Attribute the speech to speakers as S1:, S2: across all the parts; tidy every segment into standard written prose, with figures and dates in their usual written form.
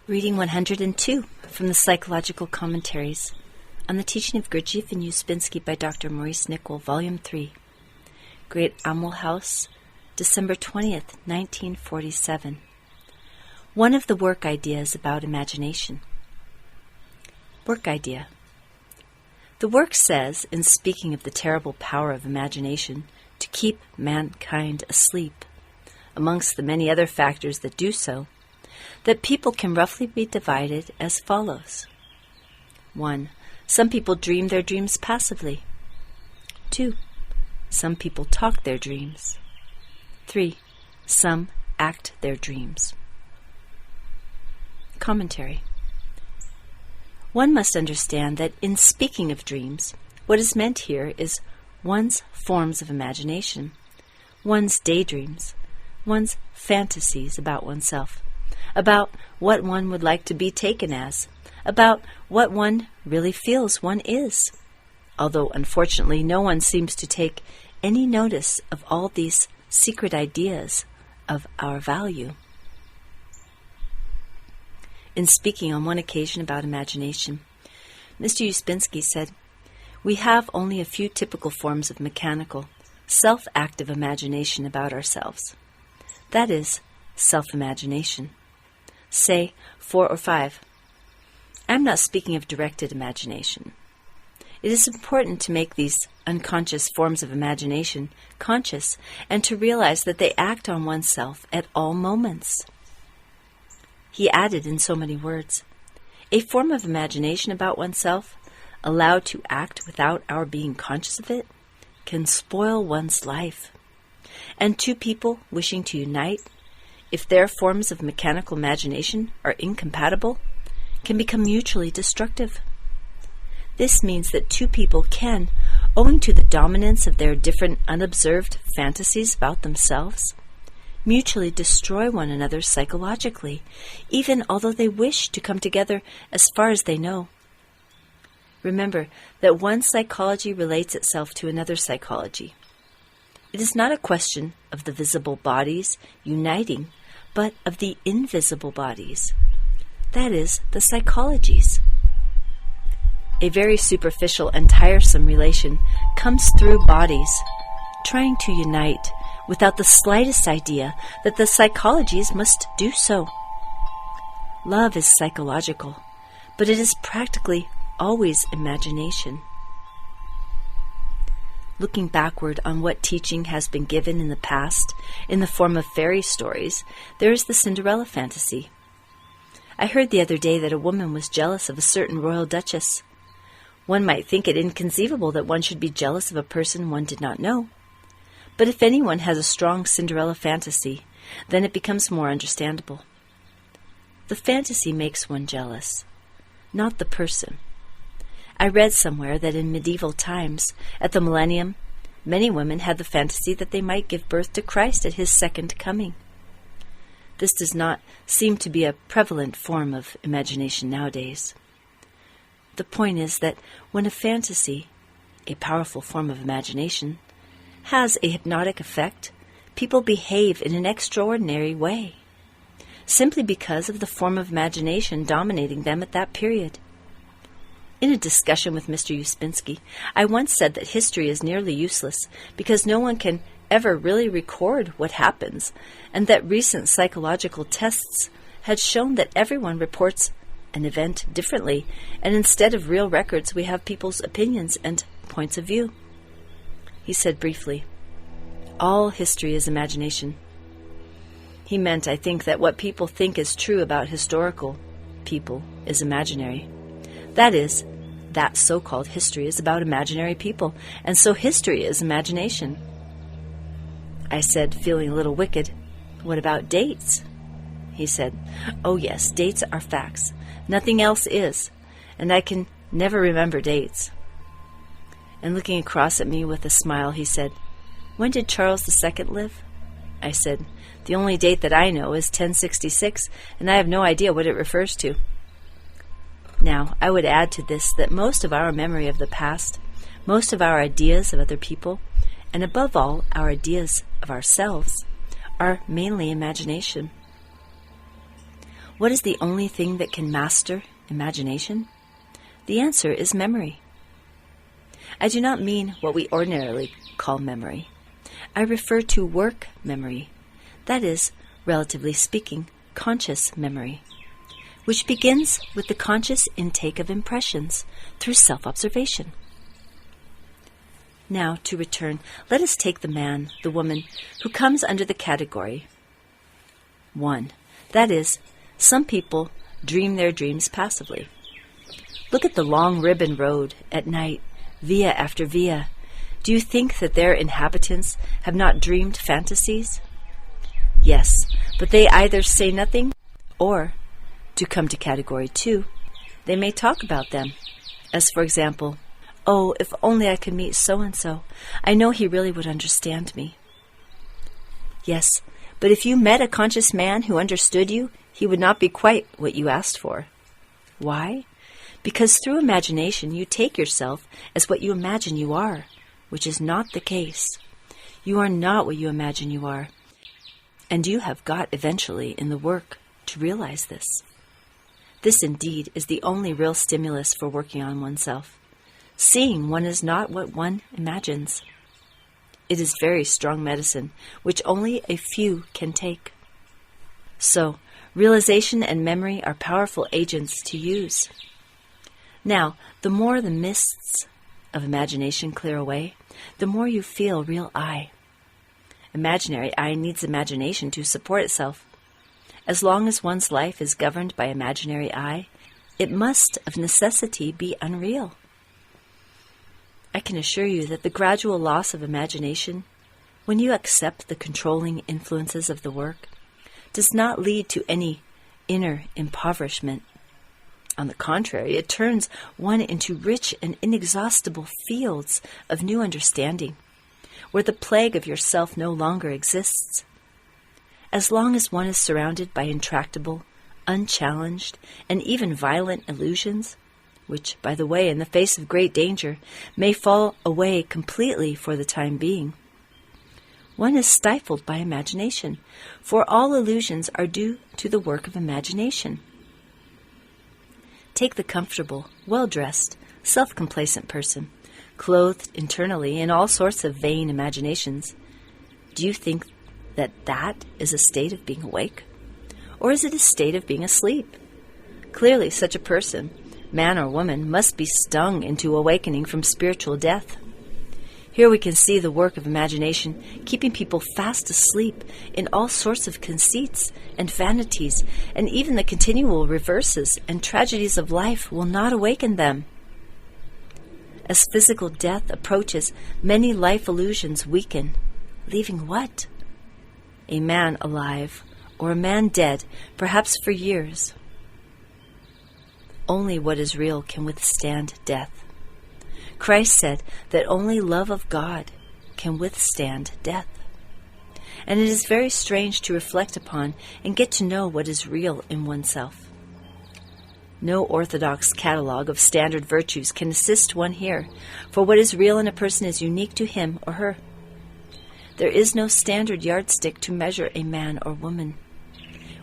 S1: Reading 102 from the Psychological Commentaries on the Teaching of Gurdjieff and Ouspensky by Dr. Maurice Nicoll, Volume 3, Great Amwell House, December 20th, 1947. One of the work ideas about imagination. Work idea. The work says, in speaking of the terrible power of imagination to keep mankind asleep, amongst the many other factors that do so, that people can roughly be divided as follows. 1. Some people dream their dreams passively. 2. Some people talk their dreams. 3. Some act their dreams. Commentary. One must understand that in speaking of dreams, what is meant here is one's forms of imagination, one's daydreams, one's fantasies about oneself, about what one would like to be taken as, about what one really feels one is, although unfortunately no one seems to take any notice of all these secret ideas of our value. In speaking on one occasion about imagination, Mr. Ouspensky said, "We have only a few typical forms of mechanical, self-active imagination about ourselves. That is, self-imagination. Say 4 or 5. I am not speaking of directed imagination. It is important to make these unconscious forms of imagination conscious and to realize that they act on oneself at all moments." He added in so many words, "A form of imagination about oneself, allowed to act without our being conscious of it, can spoil one's life. And two people wishing to unite, if their forms of mechanical imagination are incompatible, can become mutually destructive. This means that two people can, owing to the dominance of their different unobserved fantasies about themselves, mutually destroy one another psychologically, even although they wish to come together as far as they know. Remember that one psychology relates itself to another psychology. It is not a question of the visible bodies uniting, but of the invisible bodies, that is, the psychologies. A very superficial and tiresome relation comes through bodies, trying to unite without the slightest idea that the psychologies must do so. Love is psychological, but it is practically always imagination. Looking backward on what teaching has been given in the past in the form of fairy stories, there is the Cinderella fantasy. I heard the other day that a woman was jealous of a certain royal duchess. One might think it inconceivable that one should be jealous of a person one did not know. But if anyone has a strong Cinderella fantasy, then it becomes more understandable. The fantasy makes one jealous, not the person. I read somewhere that in medieval times, at the millennium, many women had the fantasy that they might give birth to Christ at his second coming. This does not seem to be a prevalent form of imagination nowadays. The point is that when a fantasy, a powerful form of imagination, has a hypnotic effect, people behave in an extraordinary way, simply because of the form of imagination dominating them at that period. In a discussion with Mr. Ouspensky, I once said that history is nearly useless because no one can ever really record what happens, and that recent psychological tests had shown that everyone reports an event differently, and instead of real records we have people's opinions and points of view. He said briefly, "All history is imagination." He meant, I think, that what people think is true about historical people is imaginary. That is, that so-called history is about imaginary people, and so history is imagination. I said, feeling a little wicked, "What about dates?" He said, "Oh yes, dates are facts. Nothing else is, and I can never remember dates." And looking across at me with a smile, he said, "When did Charles II live?" I said, "The only date that I know is 1066, and I have no idea what it refers to." Now, I would add to this that most of our memory of the past, most of our ideas of other people, and above all, our ideas of ourselves, are mainly imagination. What is the only thing that can master imagination? The answer is memory. I do not mean what we ordinarily call memory. I refer to work memory, that is, relatively speaking, conscious memory, which begins with the conscious intake of impressions through self-observation. Now, to return, let us take the man, the woman, who comes under the category 1. That is, some people dream their dreams passively. Look at the long ribbon road at night, via after via. Do you think that their inhabitants have not dreamed fantasies? Yes, but they either say nothing or, to come to category 2, they may talk about them. As for example, "Oh, if only I could meet so-and-so. I know he really would understand me." Yes, but if you met a conscious man who understood you, he would not be quite what you asked for. Why? Because through imagination you take yourself as what you imagine you are, which is not the case. You are not what you imagine you are, and you have got eventually in the work to realize this. This indeed is the only real stimulus for working on oneself, seeing one is not what one imagines. It is very strong medicine, which only a few can take. So, realization and memory are powerful agents to use. Now, the more the mists of imagination clear away, the more you feel real I. Imaginary I needs imagination to support itself. As long as one's life is governed by imaginary I, it must of necessity be unreal. I can assure you that the gradual loss of imagination, when you accept the controlling influences of the work, does not lead to any inner impoverishment. On the contrary, it turns one into rich and inexhaustible fields of new understanding, where the plague of yourself no longer exists. As long as one is surrounded by intractable, unchallenged, and even violent illusions, which, by the way, in the face of great danger, may fall away completely for the time being, one is stifled by imagination, for all illusions are due to the work of imagination. Take the comfortable, well-dressed, self-complacent person, clothed internally in all sorts of vain imaginations. Do you think that that is a state of being awake? Or is it a state of being asleep? Clearly, such a person, man or woman, must be stung into awakening from spiritual death. Here we can see the work of imagination keeping people fast asleep in all sorts of conceits and vanities, and even the continual reverses and tragedies of life will not awaken them. As physical death approaches, many life illusions weaken, leaving what? A man alive, or a man dead, perhaps for years. Only what is real can withstand death. Christ said that only love of God can withstand death. And it is very strange to reflect upon and get to know what is real in oneself. No orthodox catalogue of standard virtues can assist one here, for what is real in a person is unique to him or her. There is no standard yardstick to measure a man or woman.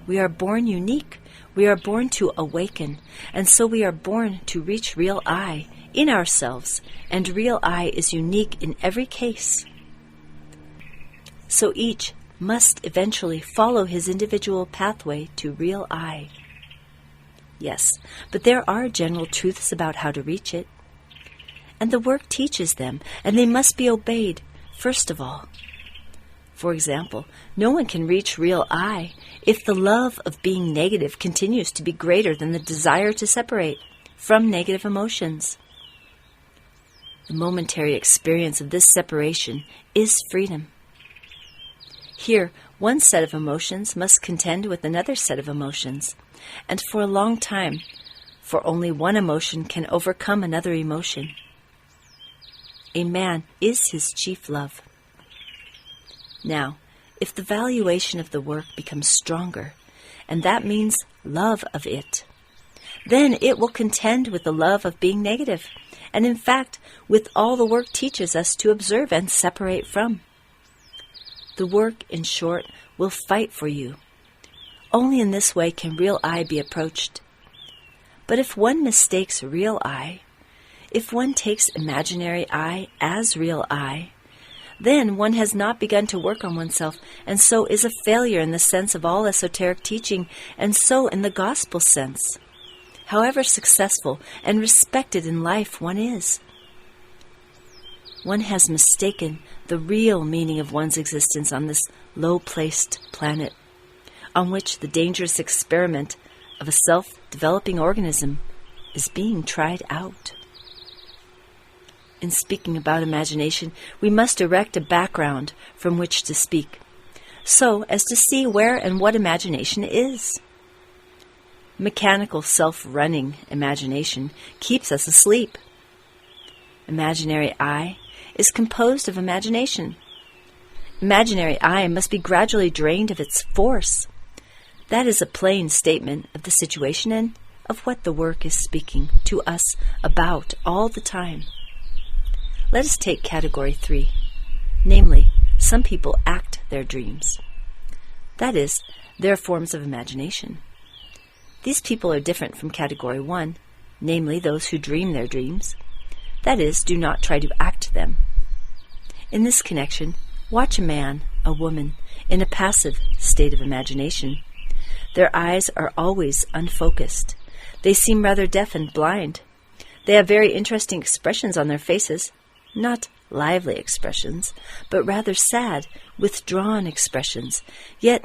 S1: We are born unique. We are born to awaken, and so we are born to reach real I in ourselves, and real I is unique in every case. So each must eventually follow his individual pathway to real I. Yes, but there are general truths about how to reach it, and the work teaches them, and they must be obeyed, first of all. For example, no one can reach real I if the love of being negative continues to be greater than the desire to separate from negative emotions. The momentary experience of this separation is freedom. Here, one set of emotions must contend with another set of emotions, and for a long time, for only one emotion can overcome another emotion. A man is his chief love. Now, if the valuation of the work becomes stronger, and that means love of it, then it will contend with the love of being negative, and in fact, with all the work teaches us to observe and separate from. The work, in short, will fight for you. Only in this way can real I be approached. But if one mistakes real I, if one takes imaginary I as real I, then one has not begun to work on oneself, and so is a failure in the sense of all esoteric teaching, and so in the gospel sense, however successful and respected in life one is. One has mistaken the real meaning of one's existence on this low-placed planet, on which the dangerous experiment of a self-developing organism is being tried out. In speaking about imagination, we must erect a background from which to speak, so as to see where and what imagination is. Mechanical, self-running imagination keeps us asleep. Imaginary I is composed of imagination. Imaginary I must be gradually drained of its force. That is a plain statement of the situation and of what the work is speaking to us about all the time. Let us take category 3, namely, some people act their dreams. That is, their forms of imagination. These people are different from category 1, namely those who dream their dreams. That is, do not try to act them. In this connection, watch a man, a woman, in a passive state of imagination. Their eyes are always unfocused. They seem rather deaf and blind. They have very interesting expressions on their faces, not lively expressions, but rather sad, withdrawn expressions, yet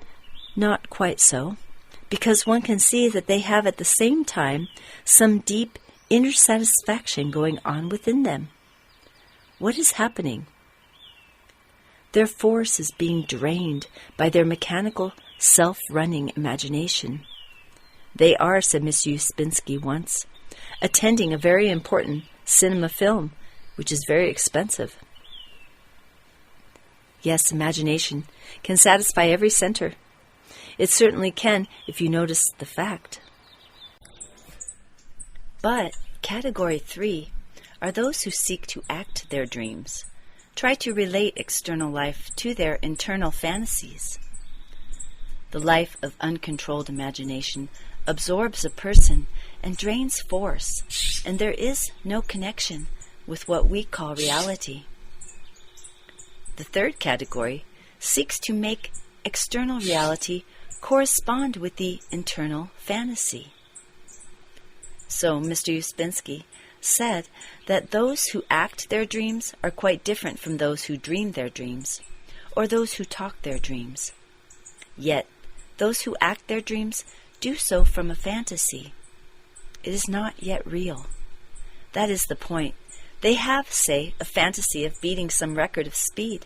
S1: not quite so, because one can see that they have at the same time some deep inner satisfaction going on within them. What is happening? Their force is being drained by their mechanical, self-running imagination. They are, said Mr. Ouspensky once, attending a very important cinema film, which is very expensive. Yes, imagination can satisfy every center. It certainly can if you notice the fact. But category 3 are those who seek to act their dreams, try to relate external life to their internal fantasies. The life of uncontrolled imagination absorbs a person and drains force, and there is no connection with what we call reality. The third category seeks to make external reality correspond with the internal fantasy. So Mr. Ouspensky said that those who act their dreams are quite different from those who dream their dreams, or those who talk their dreams. Yet, those who act their dreams do so from a fantasy. It is not yet real. That is the point. They have, say, a fantasy of beating some record of speed.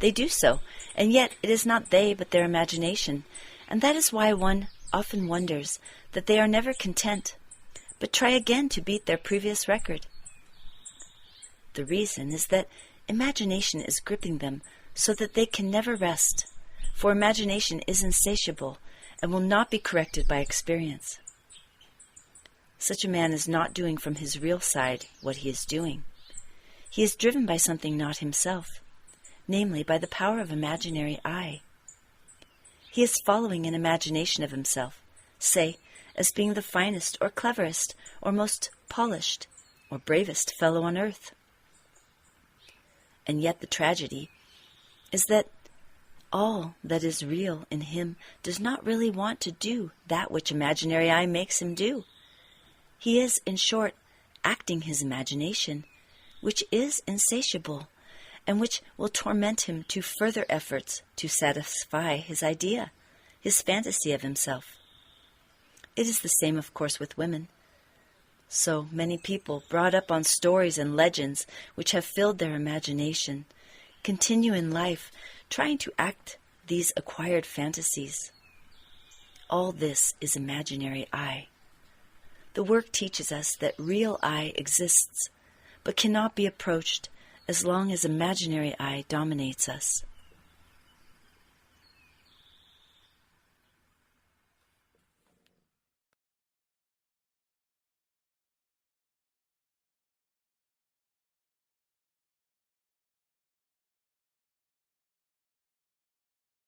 S1: They do so, and yet it is not they but their imagination, and that is why one often wonders that they are never content, but try again to beat their previous record. The reason is that imagination is gripping them so that they can never rest, for imagination is insatiable and will not be corrected by experience. Such a man is not doing from his real side what he is doing. He is driven by something not himself, namely by the power of imaginary I. He is following an imagination of himself, say, as being the finest or cleverest or most polished or bravest fellow on earth. And yet the tragedy is that all that is real in him does not really want to do that which imaginary I makes him do. He is, in short, acting his imagination, which is insatiable, and which will torment him to further efforts to satisfy his idea, his fantasy of himself. It is the same, of course, with women. So many people, brought up on stories and legends which have filled their imagination, continue in life trying to act these acquired fantasies. All this is imaginary I. The work teaches us that real I exists, but cannot be approached as long as imaginary I dominates us.